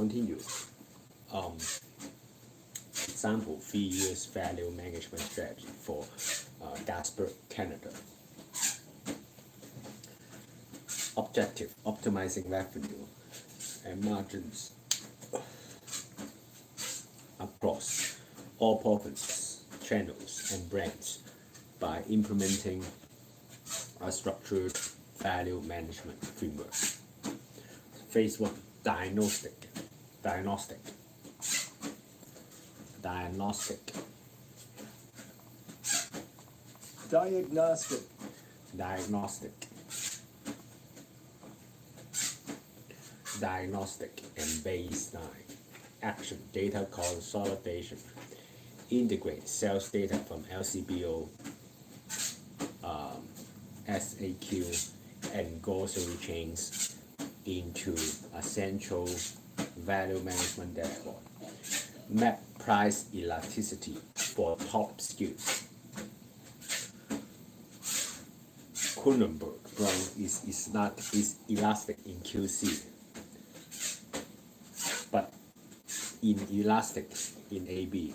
continue. Example: 3 years value management strategy for Gasper Canada. Objective: optimizing revenue and margins across all provinces, channels, and brands by implementing a structured value management framework. Phase 1: Diagnostic. Diagnostic. Diagnostic. Diagnostic and baseline. Action: data consolidation. Integrate sales data from LCBO, SAQ, and grocery chains into a central value management dashboard. Map price elasticity for top SKUs. Kuenenberg brand is elastic in QC, but inelastic in AB.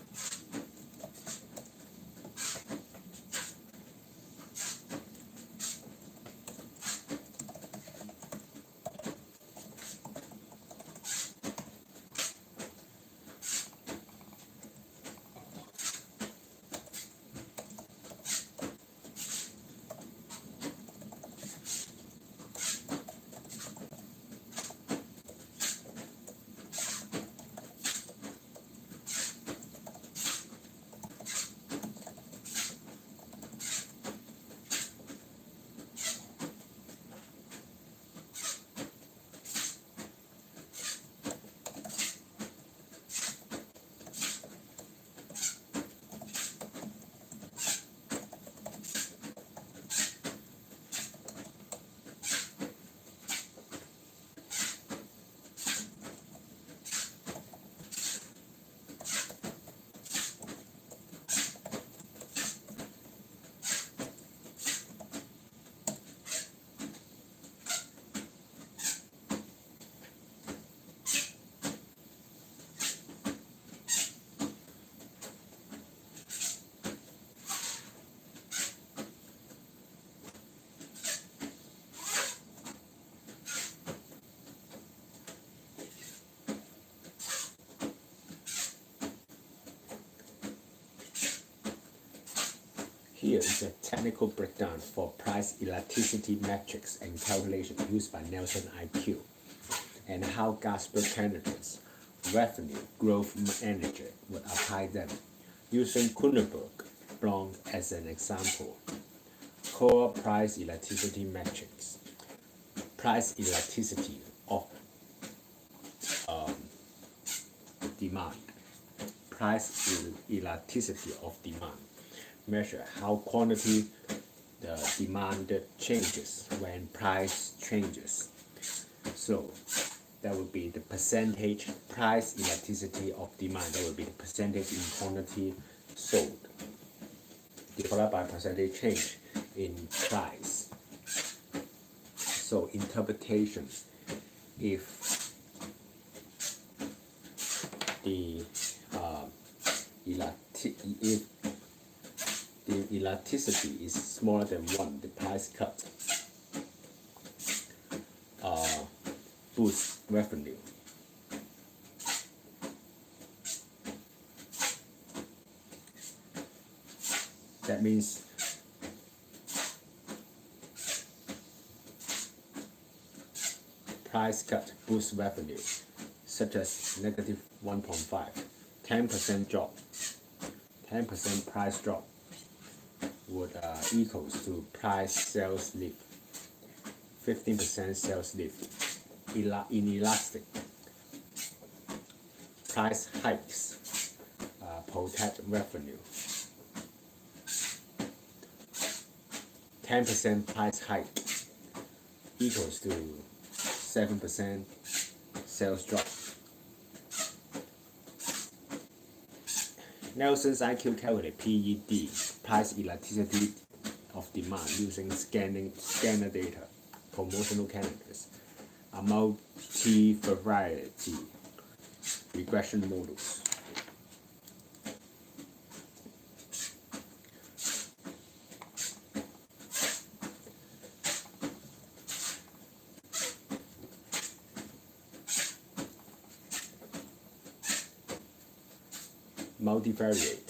Here is a technical breakdown for price elasticity metrics and calculation used by Nelson IQ, and how Gasper Canada's revenue growth manager would apply them, using Kuenenberg brand as an example. Core price elasticity metrics. Price elasticity of demand. Price elasticity of demand. Measure how quantity the demand changes when price changes. So that would be the percentage price elasticity of demand. That would be the percentage in quantity sold divided by percentage change in price. So interpretation: if the elasticity is smaller than 1, the price cut boosts revenue. That means price cut boosts revenue, such as negative 1.5, 10% drop, 10% price drop would equals to price sales lift, 15% sales lift. Inelastic price hikes protect revenue. 10% price hike equals to 7% sales drop. Nelson's IQ calculate PED, price elasticity of demand, using scanner data, promotional calendars, a multi-variety regression models. Multivariate.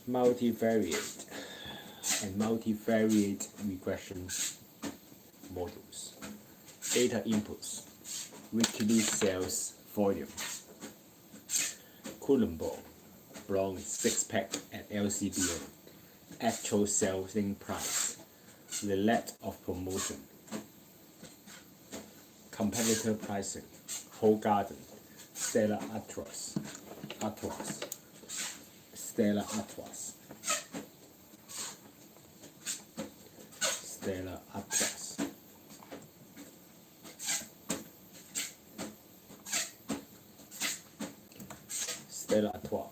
Multivariate and multivariate regression models. Data inputs, weekly sales volume, Coulomb Brown 6-pack at LCBO, actual selling price, the lack of promotion, competitor pricing, Whole Garden, Stella Artois, Stella Artois, Stella Artois, Stella Artois,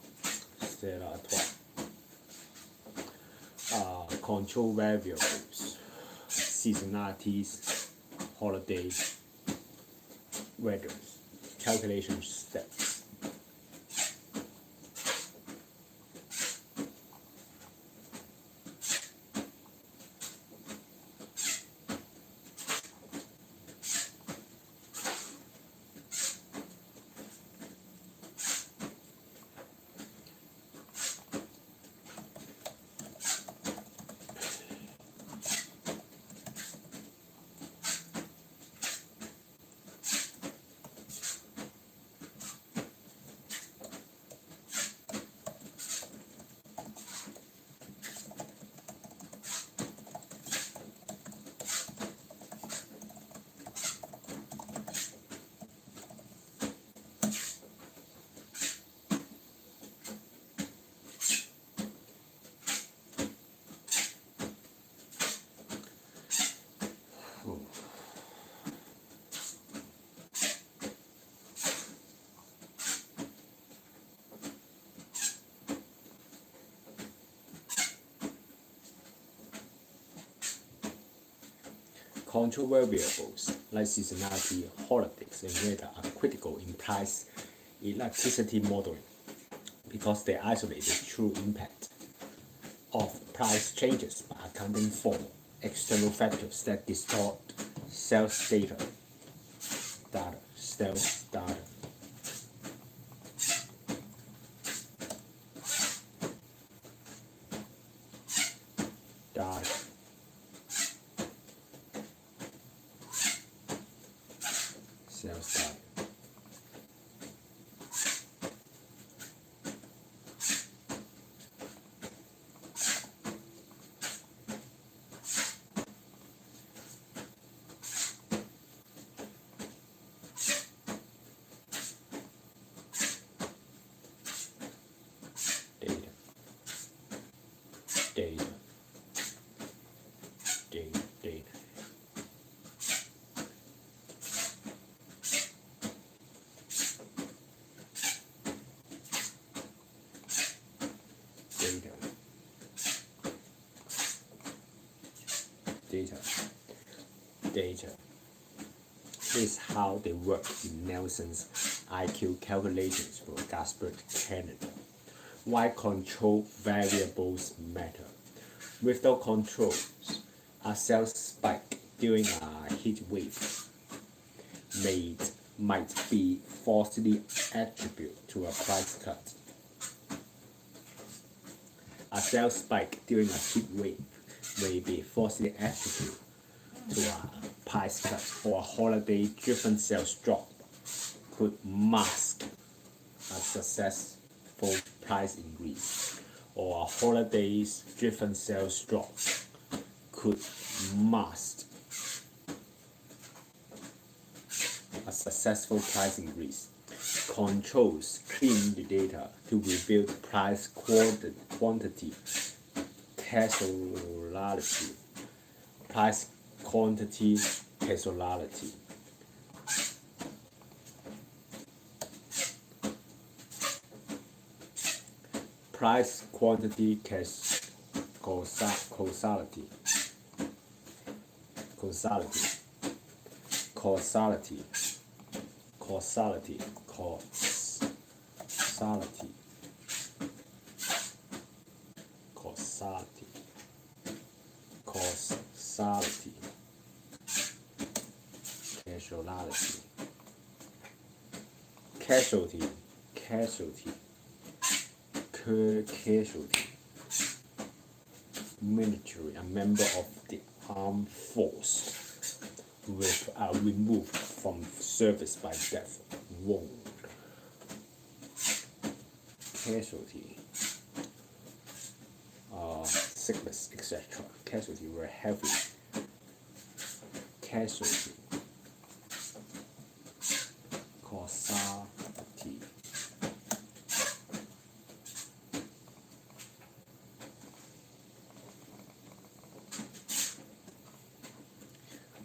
Stella Artois. Control variables, seasonalities, holiday, weather, calculation steps. Control variables like seasonality, holidays, and weather are critical in price elasticity modeling because they isolate the true impact of price changes by accounting for external factors that distort sales data. Sales data. Sales data. Data. Data is how they work in Nelson's IQ calculations for Gaspard Canada. Why control variables matter. Without controls, a sales spike during a heat wave might be falsely attributed to a price cut. A sales spike during a heat wave may be falsely attributed to a price cut, or a holiday-driven sales drop could mask a successful price increase, or a holidays-driven sales drop could mask a successful price increase. Controls clean the data to reveal the price quantity causality. Price quantity causality. Price quantity causality. Causality. Causality. Causality. Causality. Causality. Causality. Casualty. Casualty. Casualty. Military, a member of the armed force with removed from service by death, wound. Casualty, sickness, etc. Casualty were heavy. Casualty. Causality.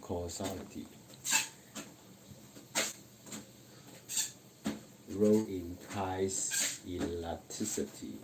Causality. Role in price elasticity.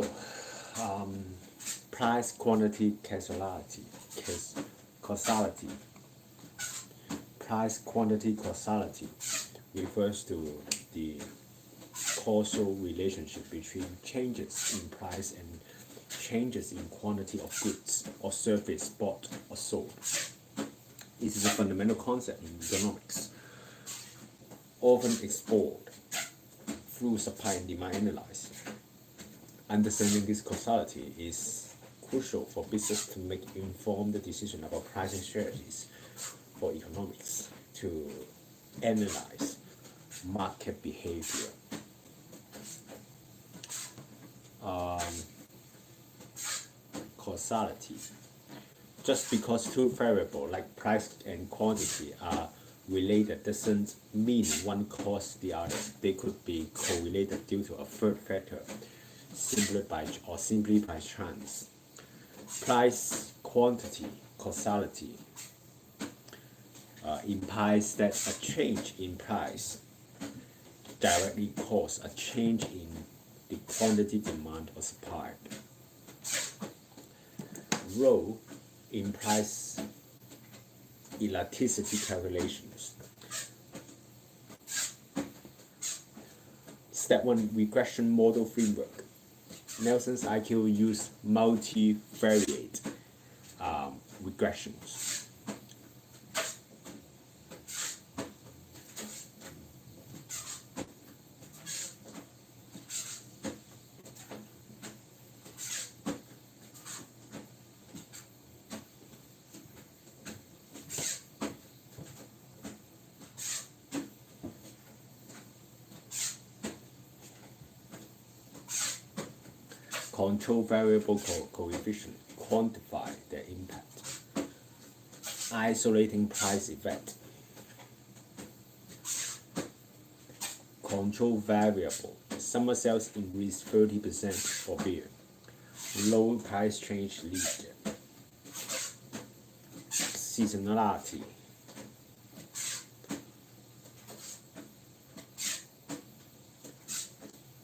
So, price quantity causality. Causality. Price quantity causality refers to the causal relationship between changes in price and changes in quantity of goods or service bought or sold. It is a fundamental concept in economics, often explored through supply and demand analysis. Understanding this causality is crucial for business to make informed decisions about pricing strategies. For economics to analyze market behavior. Causality. Just because two variables like price and quantity are related doesn't mean one caused the other. They could be correlated due to a third factor, simply by chance. Price quantity causality implies that a change in price directly causes a change in the quantity demand or supply. Rho in price elasticity calculations. Step 1 regression model framework. Nelson's IQ used multivariate regressions. Control variable coefficient, quantify their impact. Isolating price effect. Control variable, summer sales increase 30% for beer. Low price change lead. Seasonality.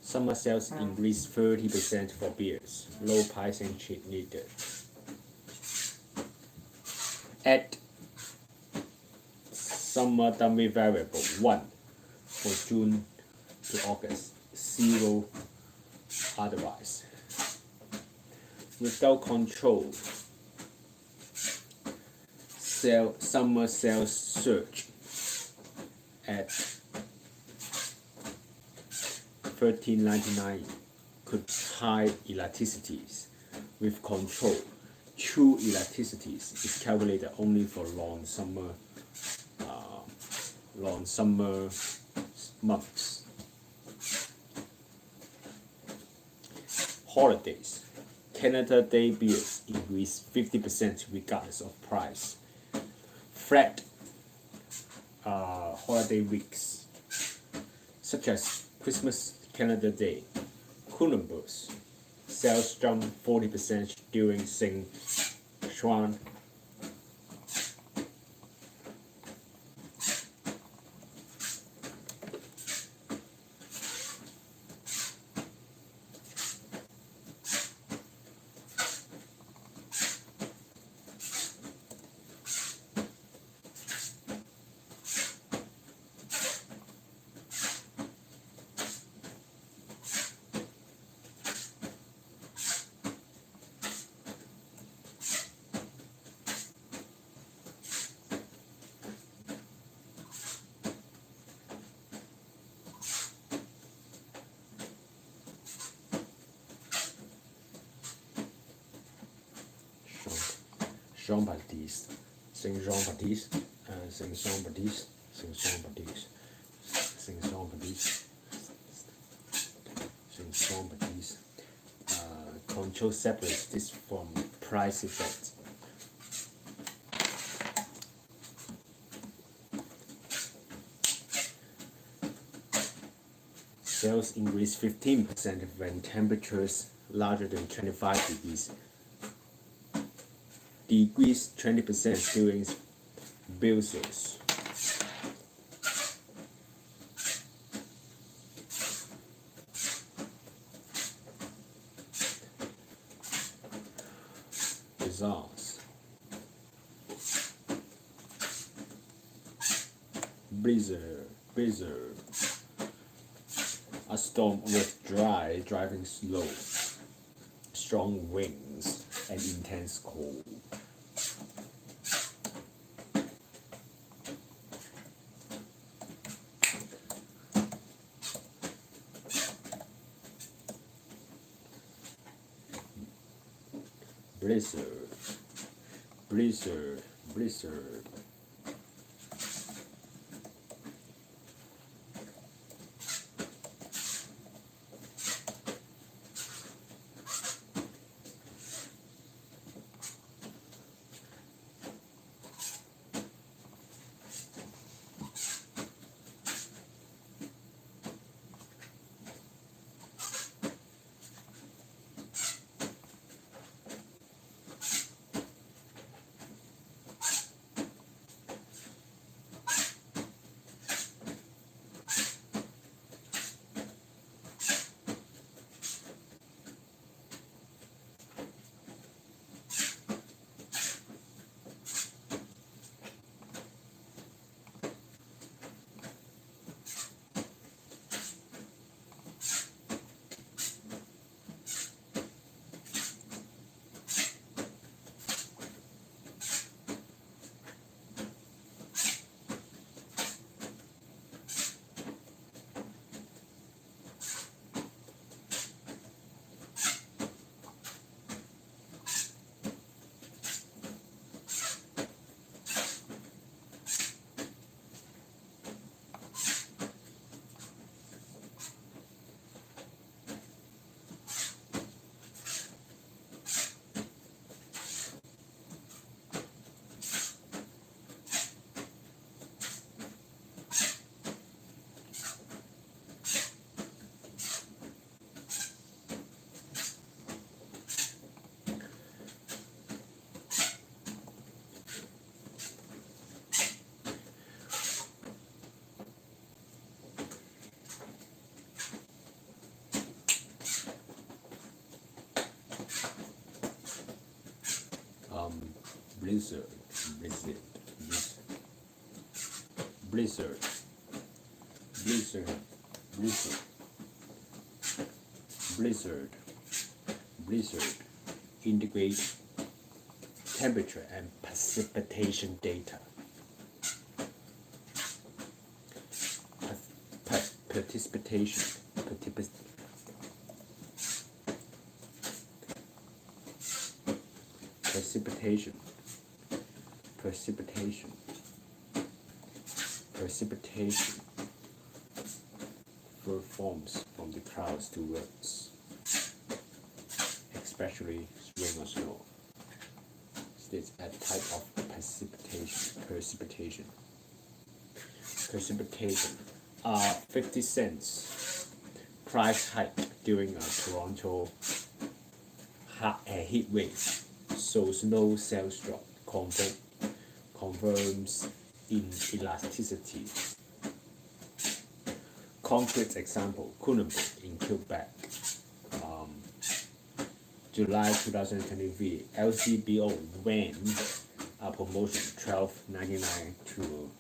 Summer sales increase 30% for beers. Low pricing needed. Add summer dummy variable 1 for June to August, 0 otherwise. Without control, summer sales surge at $13.99 could high elasticities. With control, true elasticities is calculated only for long summer months. Holidays. Canada Day beers increase 50% regardless of price. Flat holiday weeks, such as Christmas, Canada Day, Columbus, sales jump 40% during St. Juan. Jean-Baptiste, Saint Jean-Baptiste, Saint Jean-Baptiste, Saint Jean-Baptiste, Saint Jean-Baptiste, Saint Jean-Baptiste. Control separates this from price effect. Sales increase 15% when temperatures larger than 25 degrees. Decrease 20% during bill sales. blizzards, blizzard, a storm with dry, driving slow, strong winds, and intense cold. Blizzard, blizzard, blizzard. Blizzard, blizzard, blizzard, blizzard, blizzard, blizzard, blizzard, integrate temperature and precipitation data. Precipitation, precipitation, precipitation, precipitation forms from the clouds to earth, especially rain or snow. It's a type of precipitation. Precipitation. 50 cents price hike during a Toronto heat wave. So no sales drop confirms inelasticity. Concrete example: Coonamble in Quebec, July 2023. LCBO ran a promotion $12.99 to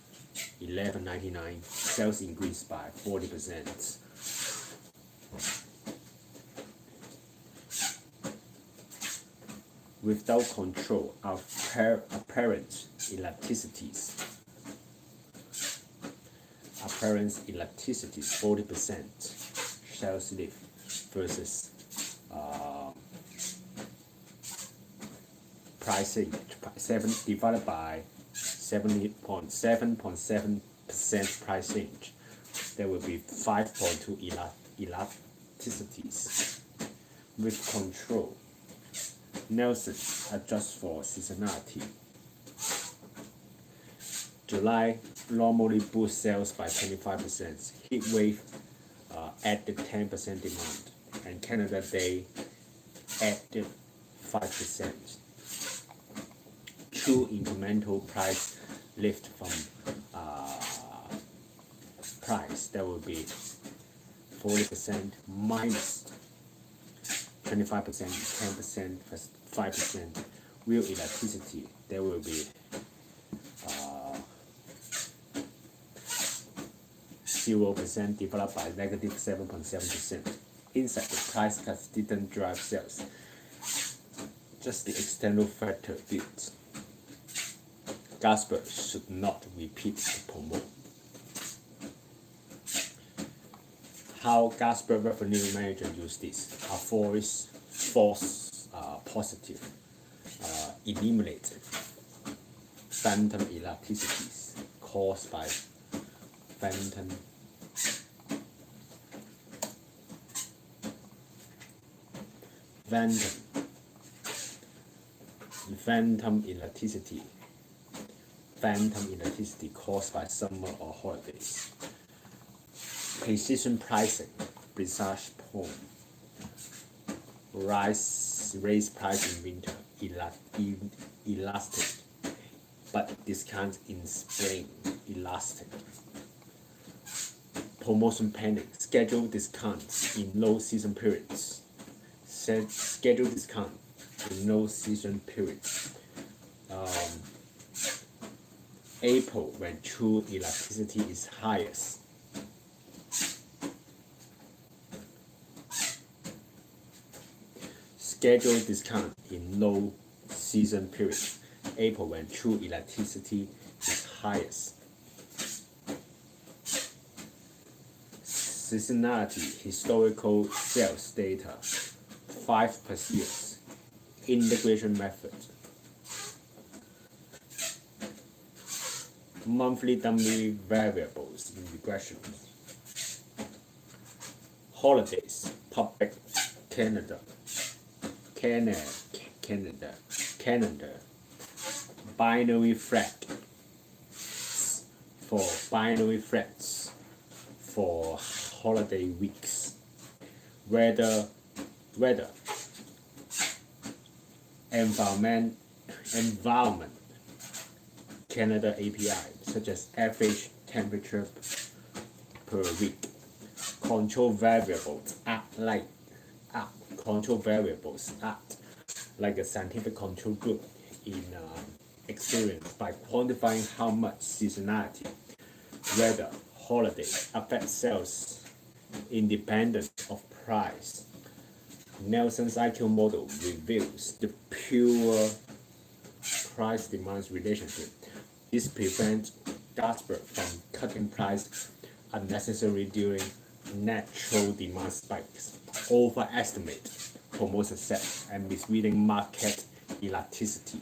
$11.99. Sales increased by 40%. Without control of apparent elasticities. Apparent elasticities 40% shelf lift versus pricing 7 divided by 7.7% pricing. There will be 5.2 elasticities. With control, Nelson adjusts for seasonality. July normally boosts sales by 25%. Heat wave added 10% demand, and Canada Day added 5%. True incremental price lift from price, that will be 40% minus 25%, 10%, 5%, real elasticity, there will be 0% developed by negative 7.7%. Inside, the price cuts didn't drive sales, just the external factor did. Gasper should not repeat the promo. How Gasper revenue manager use this? False positive, eliminate phantom elasticities caused by phantom elasticity caused by summer or holidays. Precision pricing, Brisage Poem. Raise price in winter, elastic, but discount in spring, elastic. Promotion panic, schedule discounts in low season periods. Schedule discount in low season periods. April, when true elasticity is highest. Schedule discount in low season period. April, when true elasticity is highest. Seasonality, historical sales data, 5+ years. Integration method. Monthly dummy variables in regression. Holidays, public calendar. Binary flag for binary flags for holiday weeks. Weather, environment, Canada API, such as average temperature per week. Control variables act like a scientific control group in experience by quantifying how much seasonality, weather, holiday affect sales independent of price. Nelson's IQ model reveals the pure price-demand relationship. This prevents Gasper from cutting price unnecessarily during natural demand spikes, overestimate promotion success, and misleading market elasticity.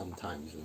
sometimes.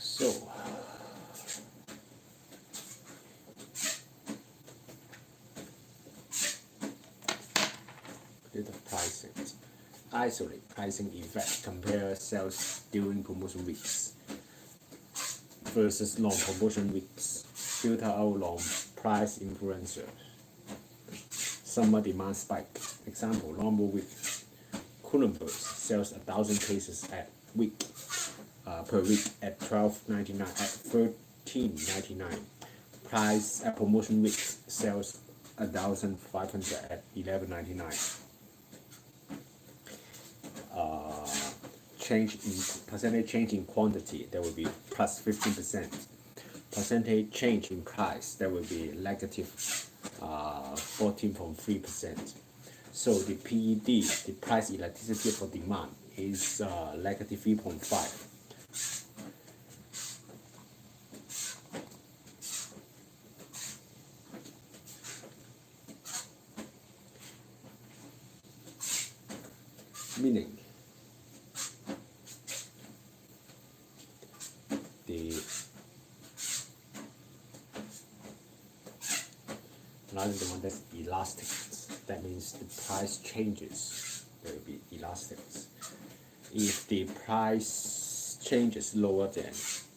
So, the pricing. Isolate pricing effect. Compare sales during promotion weeks versus long promotion weeks. Filter out long price influencers. Summer demand spike. Example: normal week. Columbus sells 1,000 cases per week at $12.99 at $13.99. Price at promotion week sells 1,500 at $11.99. Percentage change in quantity, that will be plus 15%. Percentage change in price, that will be negative 14.3%. So the PED, the price elasticity for demand, is negative 3.5. Meaning another one that's elastic. That means the price changes. There will be elastic. If the price changes lower than, if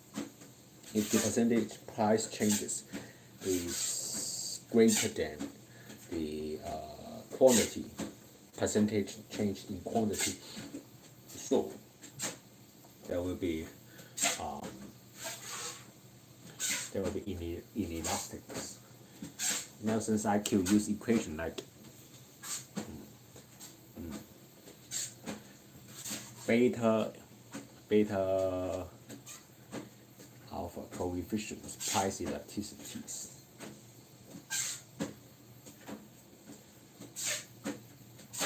the percentage price changes is greater than the quantity, percentage change in quantity, so there will be inelastic. Nelson's IQ use equation like beta alpha coefficients, price elasticities.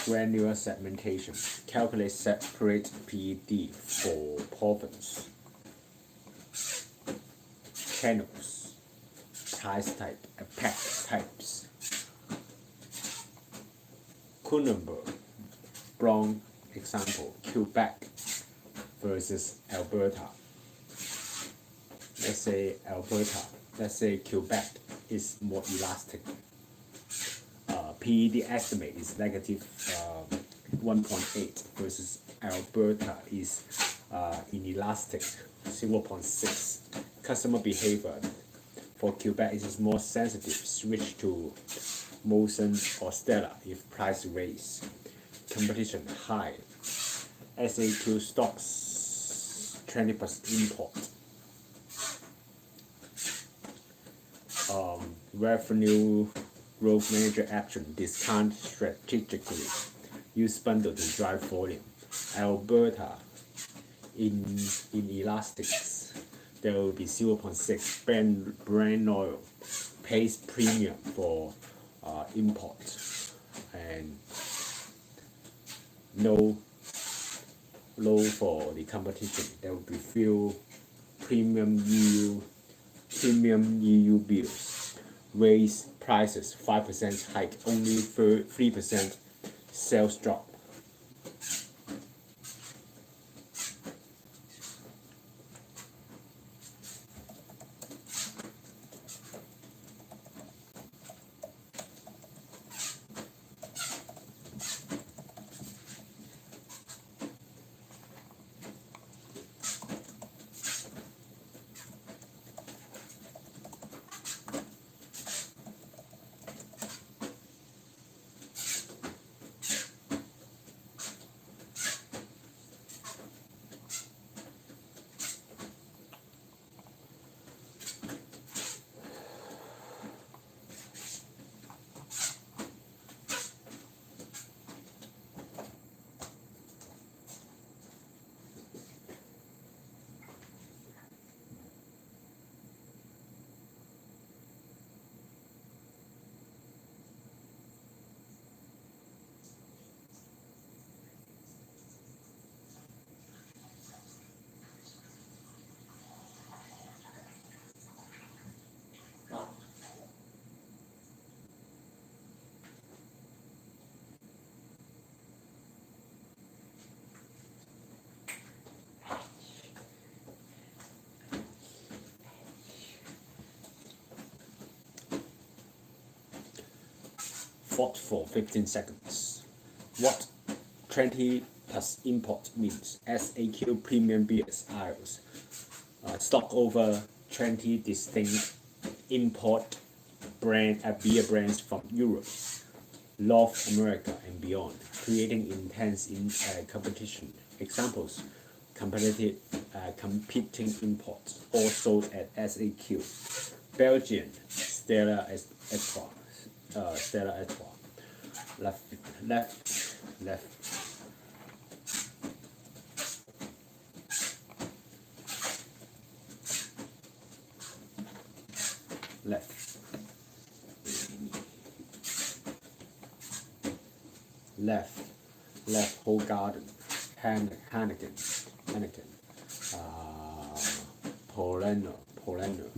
Granular segmentation. Calculate separate PED for province, channels, price type, and pack types. Kunenberg, Brown example, Quebec versus Alberta. Let's say Alberta, let's say Quebec is more elastic. PED estimate is negative 1.8 versus Alberta is inelastic 0.6. Customer behavior for Quebec is more sensitive, switch to Molson or Stella if price raise. Competition high. SAQ stocks 20% import. Revenue growth manager action, discount strategically, use bundle to drive volume. Alberta in elastics, there will be 0.6. Brand oil pays premium for import and low for the competition. There will be few premium EU bills. Raise prices 5% hike, only 3% sales drop. Thought for 15 seconds. What 20 plus import means? SAQ premium beers aisles stock over 20 distinct import beer brands from Europe, North America and beyond, creating intense competition. Examples: competing imports, all sold at SAQ. Belgian Stella Artois. Stella Artois. Left, whole garden, Heineken, Polano, Polano,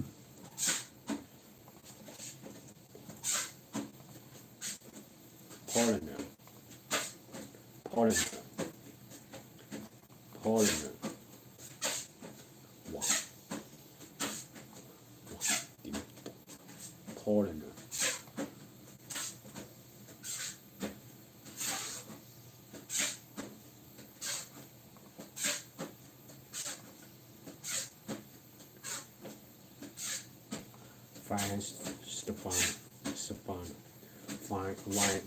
wow, Polano.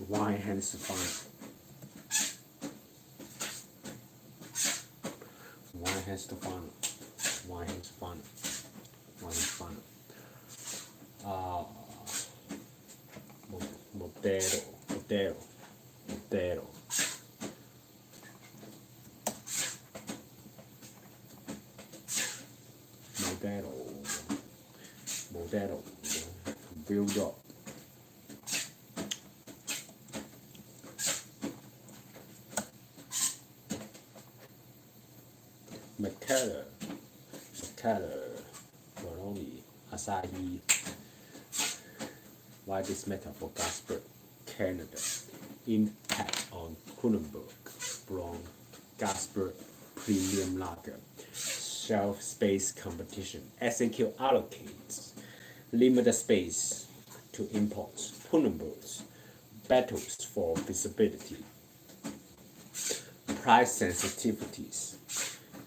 Wine hand Stefano. Modelo, build up. Macallan, Peroni, Asahi. Why this meta for Gasper, Canada? Impact. from Kronenbourg, Blanc, Gasper Premium Lager, shelf space competition. SAQ allocates limited space to imports. Kronenbourg battles for visibility. Price sensitivities.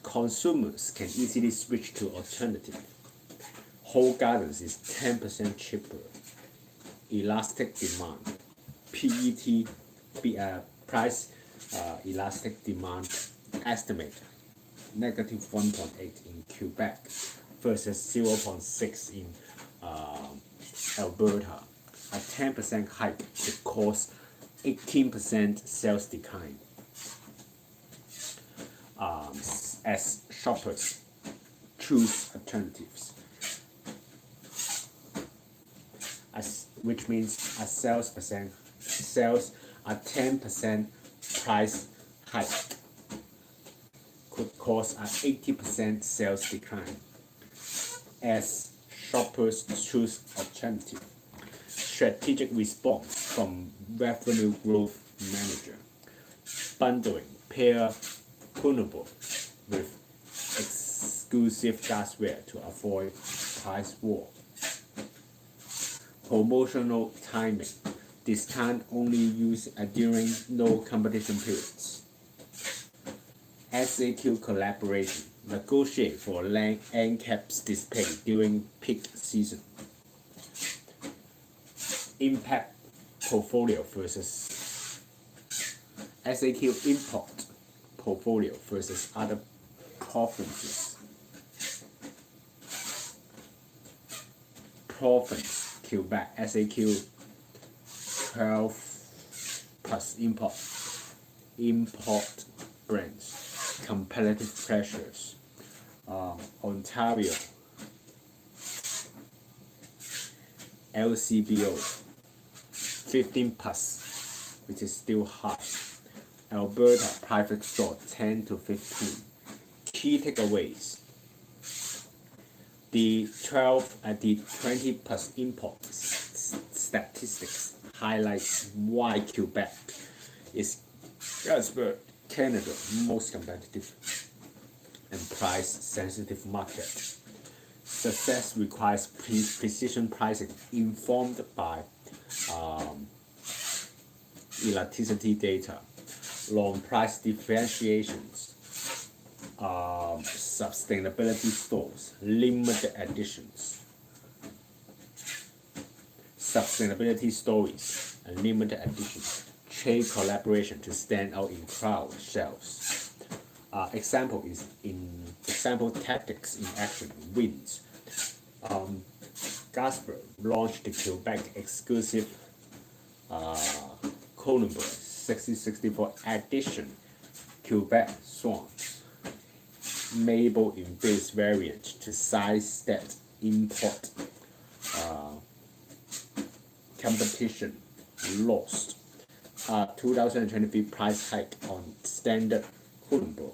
Consumers can easily switch to alternative. Whole Gardens is 10% cheaper. Elastic demand. PET price elastic demand estimate negative 1.8 in Quebec versus 0.6 in Alberta. A 10% hike could cause 18% sales decline as shoppers choose alternatives. Which means a 10% price hike could cause an 80% sales decline as shoppers choose alternative. Strategic response from revenue growth manager. Bundling pair Kronenbourg with exclusive glassware to avoid price war. Promotional timing. Discount only used during no competition periods. SAQ collaboration. Negotiate for end caps display during peak season. Impact portfolio versus SAQ import portfolio versus other provinces. Province Quebec SAQ 12 plus import brands. Competitive pressures. Ontario LCBO 15 plus, which is still high. Alberta private store 10 to 15. Key takeaways. The 20 plus import statistics highlights why Quebec is Gasper Canada most competitive and price sensitive market. Success requires precision pricing informed by elasticity data, long price differentiations, sustainability stores, limited editions, sustainability stories, and limited editions, trade collaboration to stand out in crowd shelves. Example tactics in action wins. Gasper launched the Quebec exclusive Kronenbourg 6064 edition Quebec Swans Mabel in base variant to sidestep import competition lost. 2023 price hike on standard Kronenbourg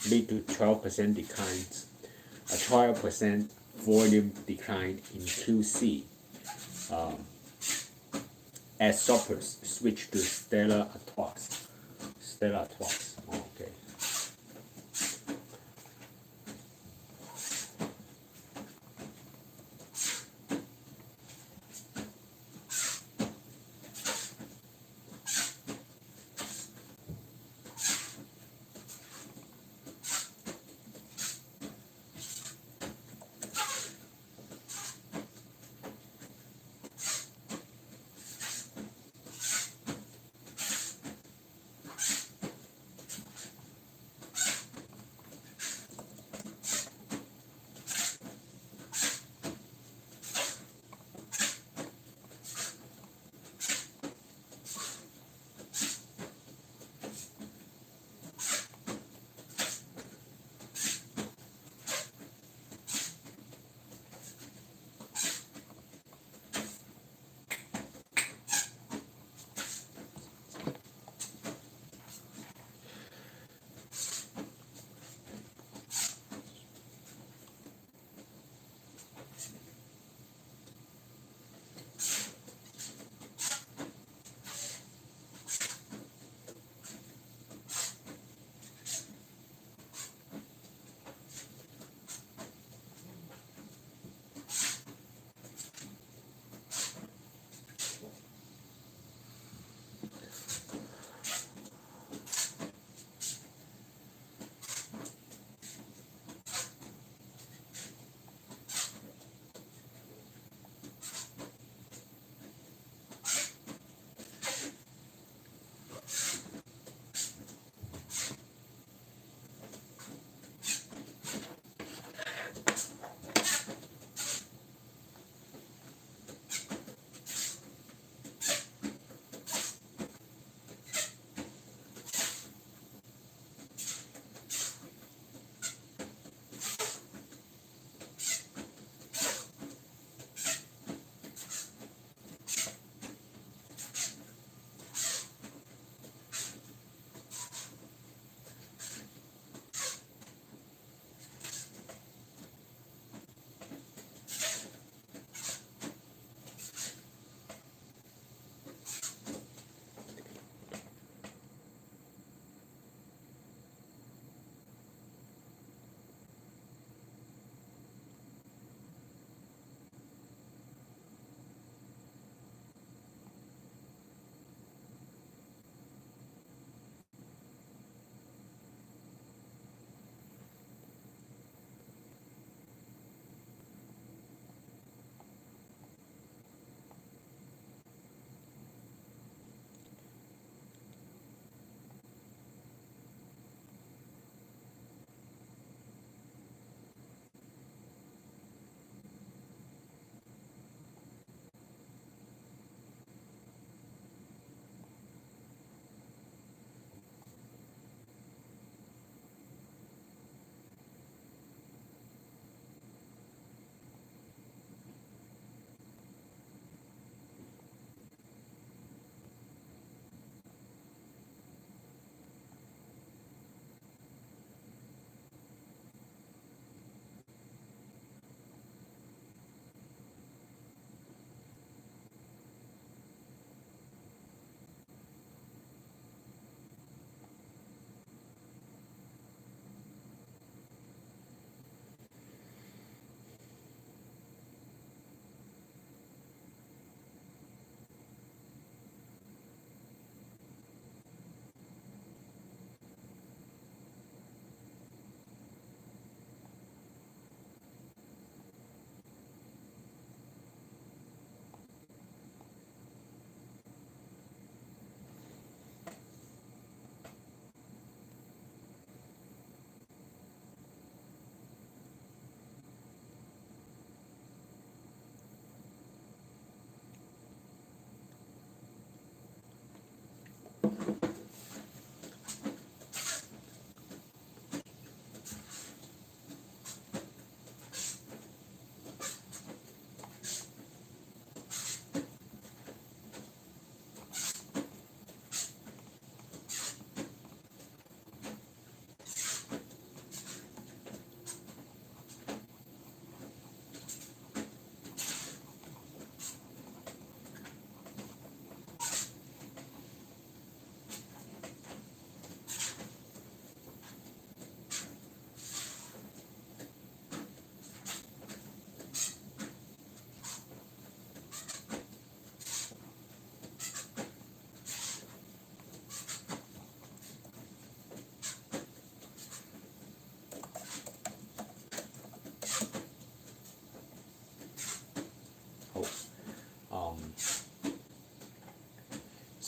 lead to 12% declines, a 12% volume decline in QC as shoppers switch to Stella Artois. Okay.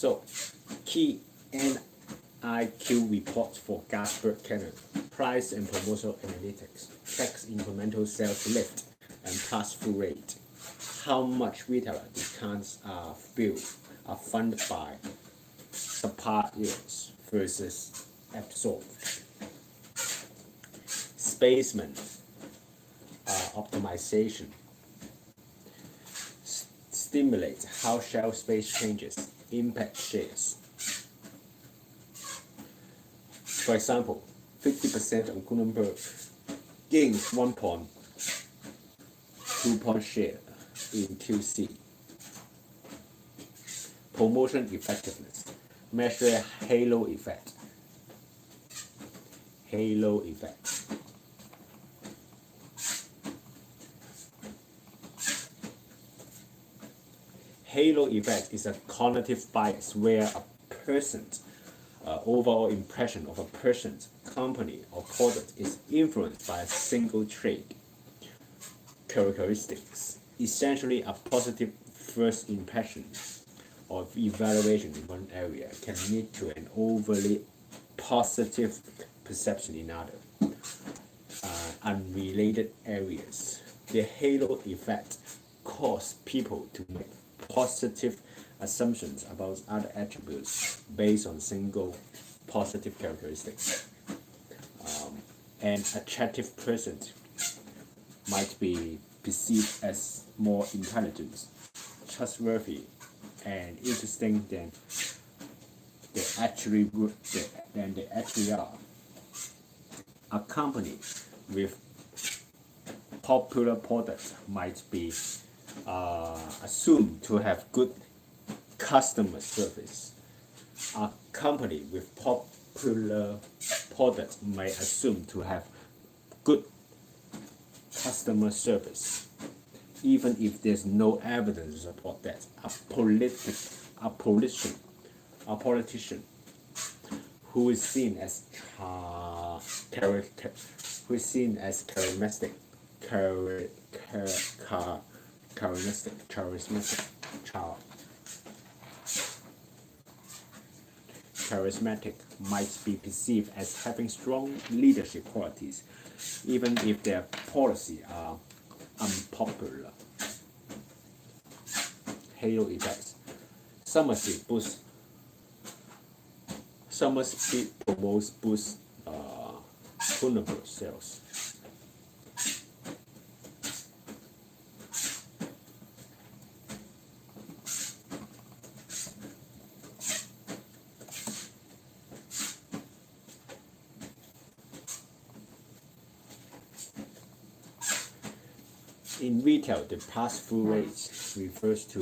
So, key NIQ reports for Gasper Canada. Price and promotional analytics. Tracks incremental sales lift and pass-through rate. How much retailer discounts are funded by suppliers versus absorbed. Spaceman optimization stimulates how shelf space changes impact shares. For example, 50% of Gutenberg gains 1.2 point share in QC. Promotion effectiveness. Measure halo effect. Halo effect. Halo effect is a cognitive bias where a person's overall impression of a person's company or product is influenced by a single trait characteristics. Essentially, a positive first impression or evaluation in one area can lead to an overly positive perception in other unrelated areas. The halo effect causes people to make positive assumptions about other attributes based on single positive characteristics. An attractive person might be perceived as more intelligent, trustworthy, and interesting than they actually are. A company with popular products might be assumed to have good customer service. A company with popular products may assume to have good customer service, even if there's no evidence to support that. A politician who is seen as charismatic, might be perceived as having strong leadership qualities, even if their policies are unpopular. Halo effects. Summerspeed promotes boosts Gutenberg sales. In retail, the pass-through rate refers to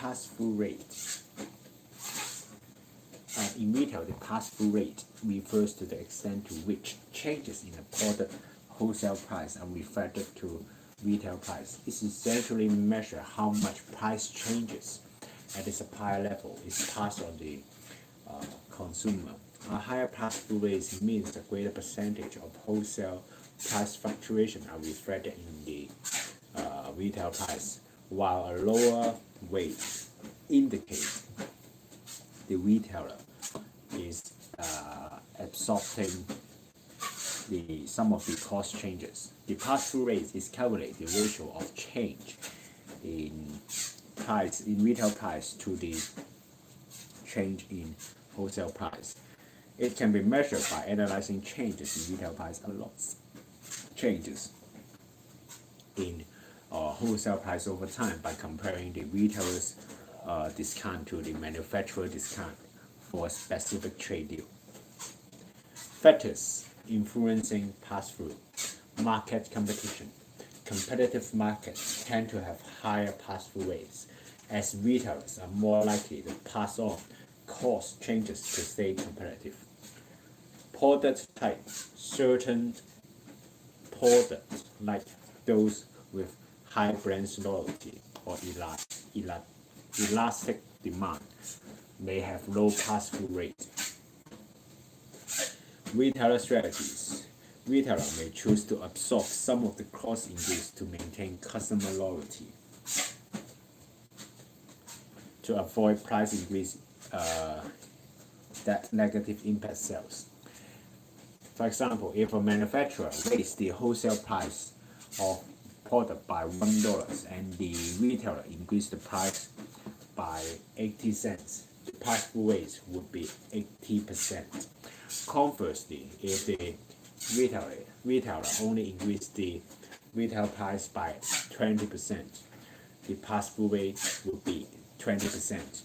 pass-through rate. In retail, the pass-through rate refers to the extent to which changes in a product wholesale price are reflected to retail price. It essentially measures how much price changes at the supplier level is passed on the consumer. A higher pass-through rate means a greater percentage of wholesale price fluctuation are reflected in the retail price, while a lower rate indicates the retailer is absorbing some of the cost changes. The pass-through rate is calculated the ratio of change in retail price to the change in wholesale price. It can be measured by analyzing changes in retail price along changes in wholesale price over time by comparing the retailer's discount to the manufacturer discount for a specific trade deal. Factors influencing pass-through: market competition. Competitive markets tend to have higher pass-through rates, as retailers are more likely to pass on cost changes to stay competitive. Product type: certain products, like those with high brand loyalty or elastic demand, may have low pass-through rate. Retailer strategies: retailer may choose to absorb some of the cost increase to maintain customer loyalty, to avoid price increase that negative impact sales. For example, if a manufacturer raises the wholesale price of product by $1 and the retailer increased the price by 80 cents, the pass-through rate would be 80%. Conversely, if the retailer only increased the retail price by 20%, the pass-through rate would be 20%.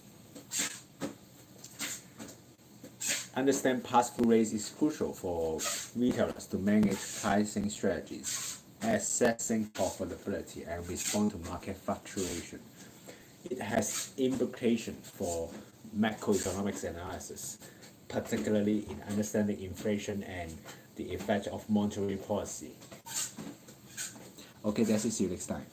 Understand pass-through rates is crucial for retailers to manage pricing strategies, assessing profitability, and respond to market fluctuation. It has implications for macroeconomics analysis, particularly in understanding inflation and the effect of monetary policy. Okay, that's it. See you next time.